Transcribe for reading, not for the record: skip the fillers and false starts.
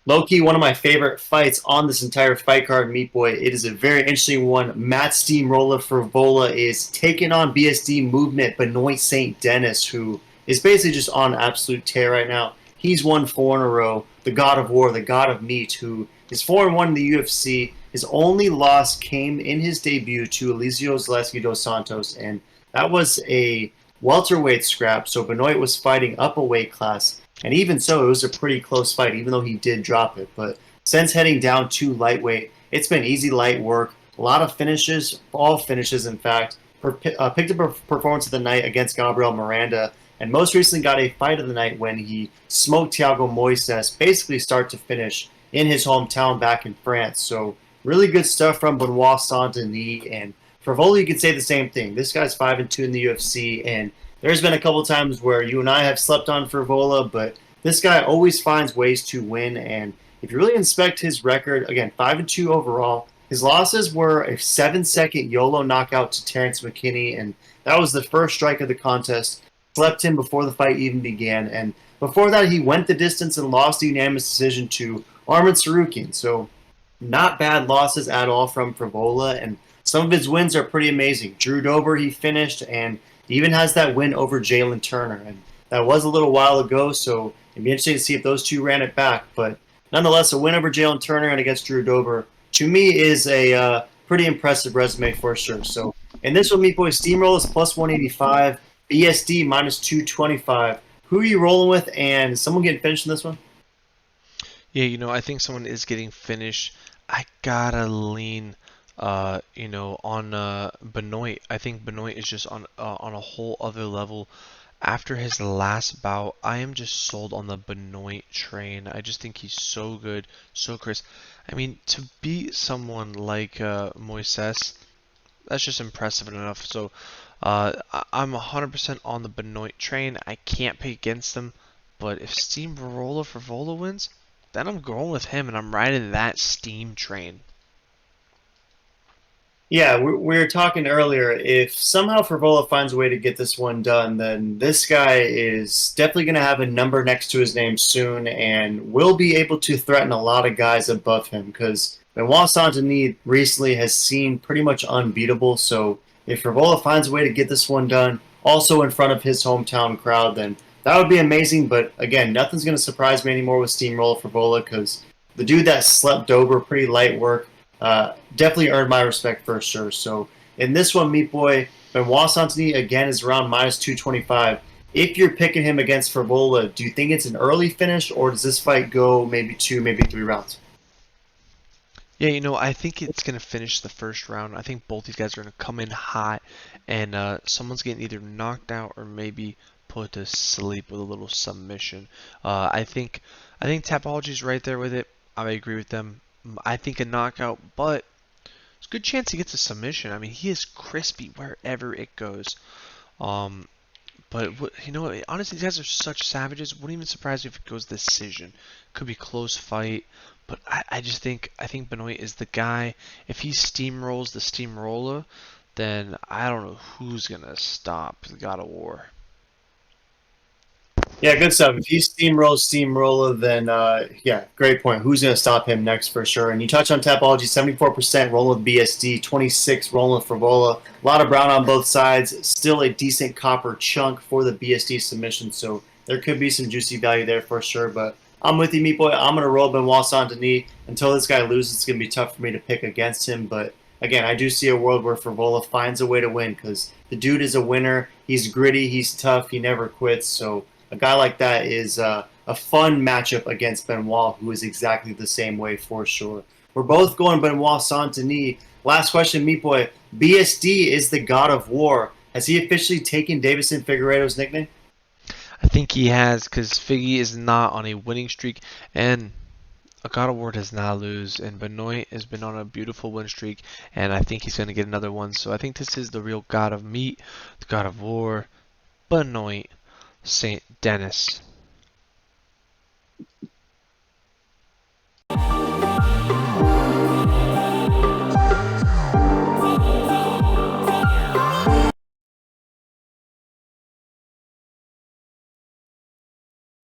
Low-key, one of my favorite fights on this entire fight card, Meat Boy. It is a very interesting one. Matt Steamroller Frevola is taking on BSD movement Benoit Saint Denis, who is basically just on absolute tear right now. He's won four in a row. The God of War, the God of Meat, who is 4-1 in the UFC. His only loss came in his debut to Eliseo Zaleski dos Santos, and that was a welterweight scrap. So Benoit was fighting up a weight class. And even so, it was a pretty close fight, even though he did drop it. But since heading down to lightweight, it's been easy light work. A lot of finishes, all finishes, in fact. Picked up a performance of the night against Gabriel Miranda, and most recently got a fight of the night when he smoked Thiago Moises, basically start to finish, in his hometown back in France. So really good stuff from Benoit Saint Denis. And for Volley, you could say the same thing. This guy's 5-2 in the UFC, and there's been a couple times where you and I have slept on Frevola, but this guy always finds ways to win. And if you really inspect his record, again, 5-2 overall. His losses were a 7-second YOLO knockout to Terrence McKinney, and that was the first strike of the contest. Slept him before the fight even began, and before that, he went the distance and lost the unanimous decision to Arman Sarukian. So, not bad losses at all from Frevola, and some of his wins are pretty amazing. Drew Dober, he finished, and he even has that win over Jalen Turner, and that was a little while ago, so it'd be interesting to see if those two ran it back. But nonetheless, a win over Jalen Turner and against Drew Dober, to me, is a pretty impressive resume for sure. So in this one, Meat Boy Steamroll is plus 185, BSD minus 225. Who are you rolling with, and is someone getting finished in this one? Yeah, I think someone is getting finished. I gotta lean, on Benoit. I think Benoit is just on a whole other level. After his last bout, I am just sold on the Benoit train. I just think he's so good, so crisp. I mean, to beat someone like Moises, that's just impressive enough. So I'm 100% on the Benoit train. I can't pick against them, but if Steamroller for Vola wins, then I'm going with him and I'm riding that steam train. Yeah, we were talking earlier. If somehow Frevola finds a way to get this one done, then this guy is definitely going to have a number next to his name soon and will be able to threaten a lot of guys above him because Benoit Saint Denis recently has seemed pretty much unbeatable. So if Frevola finds a way to get this one done, also in front of his hometown crowd, then that would be amazing. But again, nothing's going to surprise me anymore with Steamroller Frevola because the dude that slept over pretty light work definitely earned my respect for sure. So in this one, Meat Boy, Benoit Santini again is around minus 225. If you're picking him against Fervola, do you think it's an early finish or does this fight go maybe two, maybe three rounds? Yeah, I think it's going to finish the first round. I think both these guys are going to come in hot, and someone's getting either knocked out or maybe put to sleep with a little submission. I think Tapology's right there with it. I agree with them. I think a knockout, but there's a good chance he gets a submission. I mean, he is crispy wherever it goes. Um, but honestly, these guys are such savages. Wouldn't even surprise me if it goes decision. Could be close fight, but I just think Benoit is the guy. If he steamrolls the steamroller, then I don't know who's gonna stop the God of War. Yeah, good stuff. If he steamrolls Steamroller, then yeah, great point. Who's going to stop him next for sure? And you touch on Tapology, 74% rolling with BSD, 26 rolling with Frivola. A lot of brown on both sides. Still a decent copper chunk for the BSD submission, so there could be some juicy value there for sure. But I'm with you, Meat Boy. I'm going to roll Benoit Saint Denis. Until this guy loses, it's going to be tough for me to pick against him. But again, I do see a world where Frivola finds a way to win because the dude is a winner. He's gritty, he's tough, he never quits. So a guy like that is a fun matchup against Benoit, who is exactly the same way for sure. We're both going Benoit Saint Denis. Last question, Meat Boy. BSD is the God of War. Has he officially taken Davison Figueiredo's nickname? I think he has, because Figgy is not on a winning streak, and a God of War does not lose, and Benoit has been on a beautiful win streak, and I think he's going to get another one. So I think this is the real God of Meat, the God of War, Benoit Saint Denis.